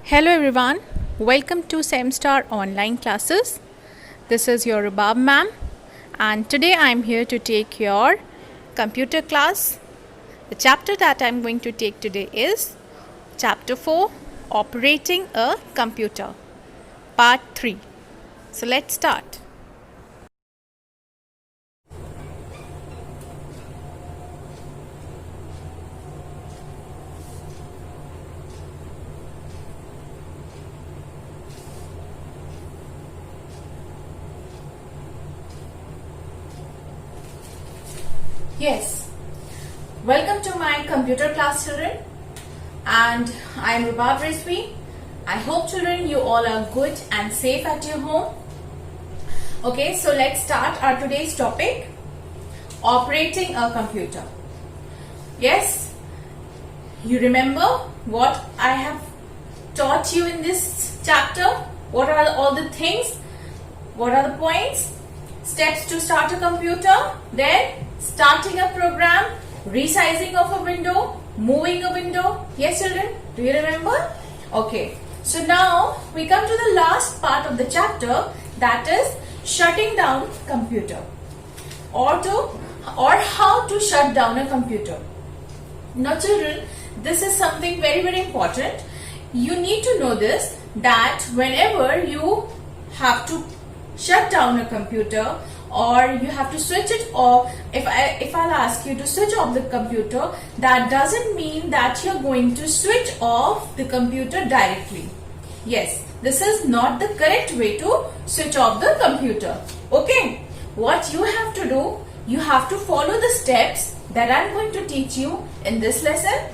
Hello everyone, welcome to SEMStar online classes. This is your Rubab ma'am and today I am here to take your computer class. The chapter that I am going to take today is chapter 4, Operating a Computer, part 3. So let's start. Yes, welcome to my computer class, children, and I am Rubab Rizvi. I hope, children, you all are good and safe at your home. Okay, so let's start our today's topic, operating a computer. Yes, you remember what I have taught you in this chapter? What are all the things? What are the points? Steps to start a computer, then starting a program, resizing of a window, moving a window. Yes, children, do you remember? Okay, so now we come to the last part of the chapter, that is shutting down computer or how to shut down a computer. Now children, this is something very important. You need to know this, that whenever you have to shut down a computer or you have to switch it off, if I'll ask you to switch off the computer, that doesn't mean that you're going to switch off the computer directly. Yes, this is not the correct way to switch off the computer. Okay, what you have to do, you have to follow the steps that I'm going to teach you in this lesson.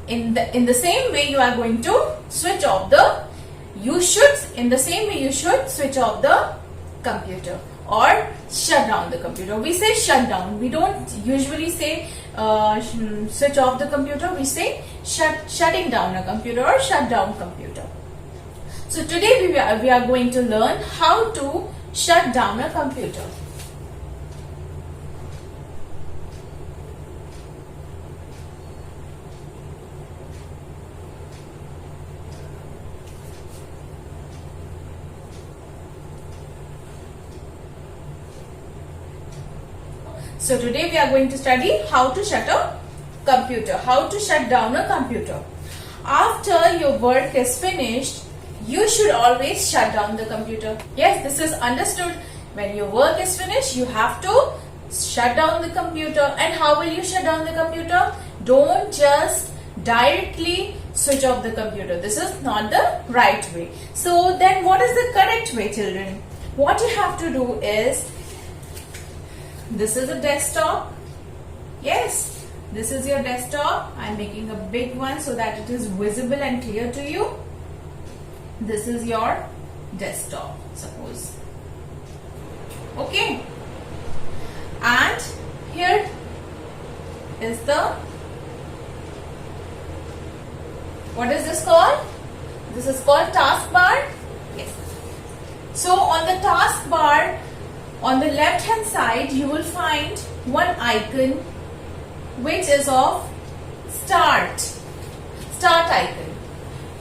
In the same way you are going to switch off you should switch off the computer or shut down the computer. We say shut down. We don't usually say switch off the computer. We say shutting down a computer or shut down computer. So today we are going to learn how to shut down a computer. So today we are going to study how to shut a computer, how to shut down a computer. After your work is finished, you should always shut down the computer. Yes, this is understood. When your work is finished, you have to shut down the computer. And how will you shut down the computer? Don't just directly switch off the computer. This is not the right way. So then what is the correct way, children? What you have to do is, this is a desktop. Yes, this is your desktop. I am making a big one so that it is visible and clear to you. This is your desktop, suppose. Okay. And here is what is this called? This is called taskbar. Yes. So on the taskbar, on the left hand side, you will find one icon which is of start icon.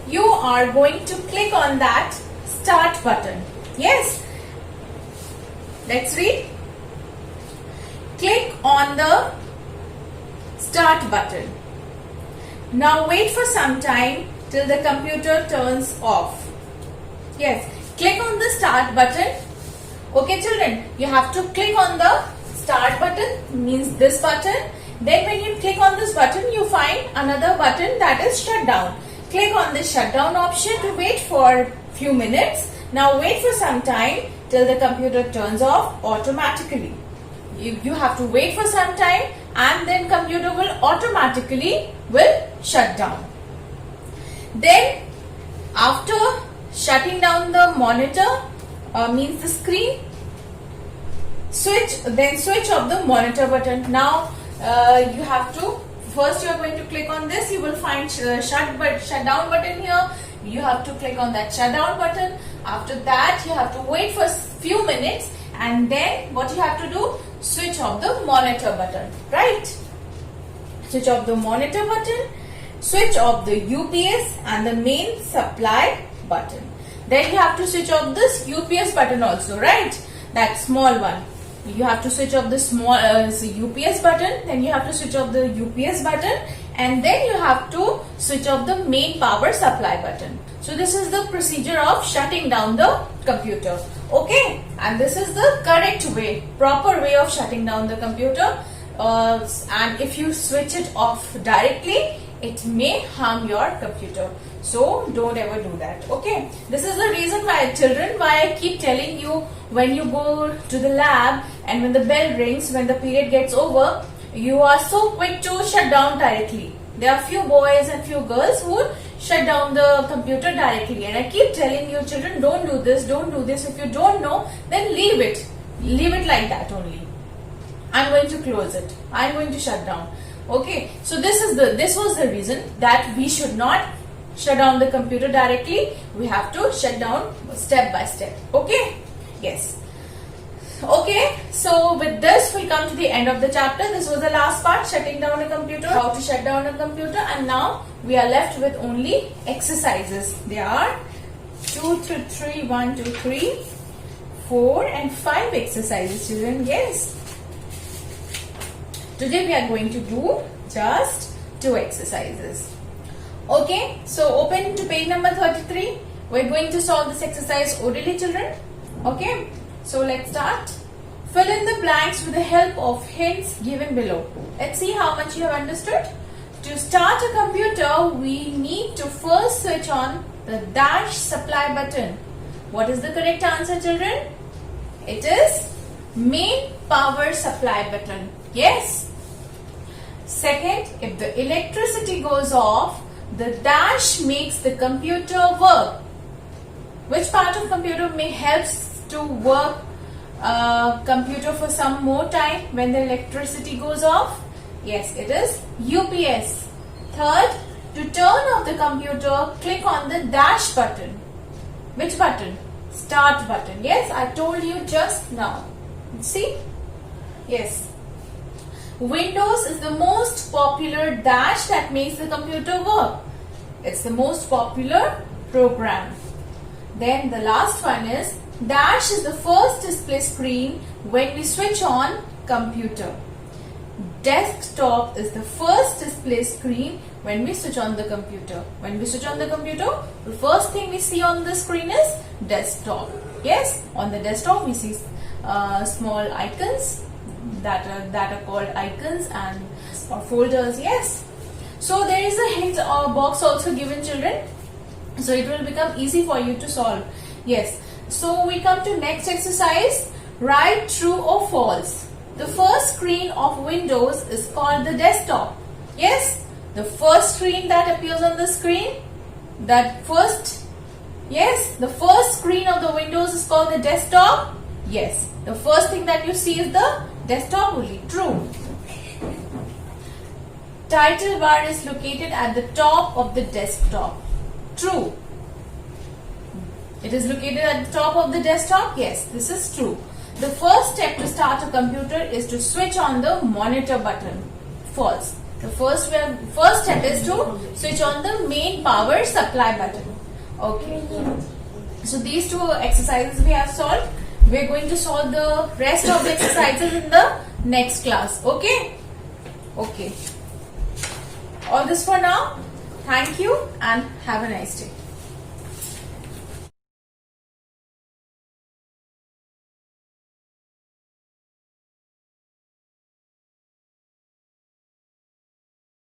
You are going to click on that start button. Yes. Let's read. Click on the start button. Now wait for some time till the computer turns off. Yes. Click on the start button. Okay children, you have to click on the start button, means this button. Then when you click on this button, you find another button, that is shut down. Click on the shutdown option to wait for few minutes. Now wait for some time till the computer turns off automatically. You have to wait for some time and then computer will automatically shut down. Then after shutting down the monitor, means the screen, switch off the monitor button. Now you have to, first you are going to click on this, you will find shutdown button here. You have to click on that shutdown button. After that you have to wait for few minutes and then what you have to do, switch off the monitor button, right? Switch off the monitor button. switch off the UPS and the main supply button. Then you have to switch off this UPS button also, right? That small one. You have to switch off the small UPS button, then you have to switch off the UPS button, and then you have to switch off the main power supply button. So this is the procedure of shutting down the computer. Okay, and this is the correct way, proper way of shutting down the computer. And if you switch it off directly, it may harm your computer. So don't ever do that. Okay, this is the reason why, children, why I keep telling you, when you go to the lab and when the bell rings, when the period gets over, you are so quick to shut down directly. There are few boys and few girls who shut down the computer directly, and I keep telling you, children, don't do this, don't do this. If you don't know, then leave it like that only. I'm going to close it, I'm going to shut down. Okay, so this was the reason that we should not shut down the computer directly. We have to shut down step by step. Okay, yes. Okay, so with this we come to the end of the chapter. This was the last part, shutting down a computer, how to shut down a computer, and now we are left with only exercises. There are 2 to 3, 1, 2, 3, 4 and 5 exercises, children. Yes. Today we are going to do just 2 exercises. Okay, so open to page number 33. We're going to solve this exercise orally, children. Okay, so let's start. Fill in the blanks with the help of hints given below. Let's see how much you have understood. To start a computer, we need to first switch on the dash supply button. What is the correct answer, children? It is main power supply button. Yes. Second, if the electricity goes off, the dash makes the computer work. Which part of computer may helps to work computer for some more time when the electricity goes off? Yes, it is UPS. Third, to turn off the computer, click on the dash button. Which button? Start button. Yes, I told you just now. See? Yes. Windows is the most popular dash that makes the computer work. It's the most popular program. Then the last one is dash is the first display screen when we switch on computer. Desktop is the first display screen when we switch on the computer. When we switch on the computer, the first thing we see on the screen is desktop. Yes, on the desktop we see small icons that are called icons and or folders. Yes. So there is a hint box also given, children. So it will become easy for you to solve. Yes. So we come to next exercise. Write true or false. The first screen of Windows is called the desktop. Yes. The first screen that appears on the screen. The first screen of the Windows is called the desktop. Yes. The first thing that you see is the desktop only. True. Title bar is located at the top of the desktop. True. It is located at the top of the desktop. Yes, this is true. The first step to start a computer is to switch on the monitor button. False. The first step is to switch on the main power supply button. Okay. So these 2 exercises we have solved. We are going to solve the rest of the exercises in the next class. Okay? Okay. All this for now. Thank you and have a nice day.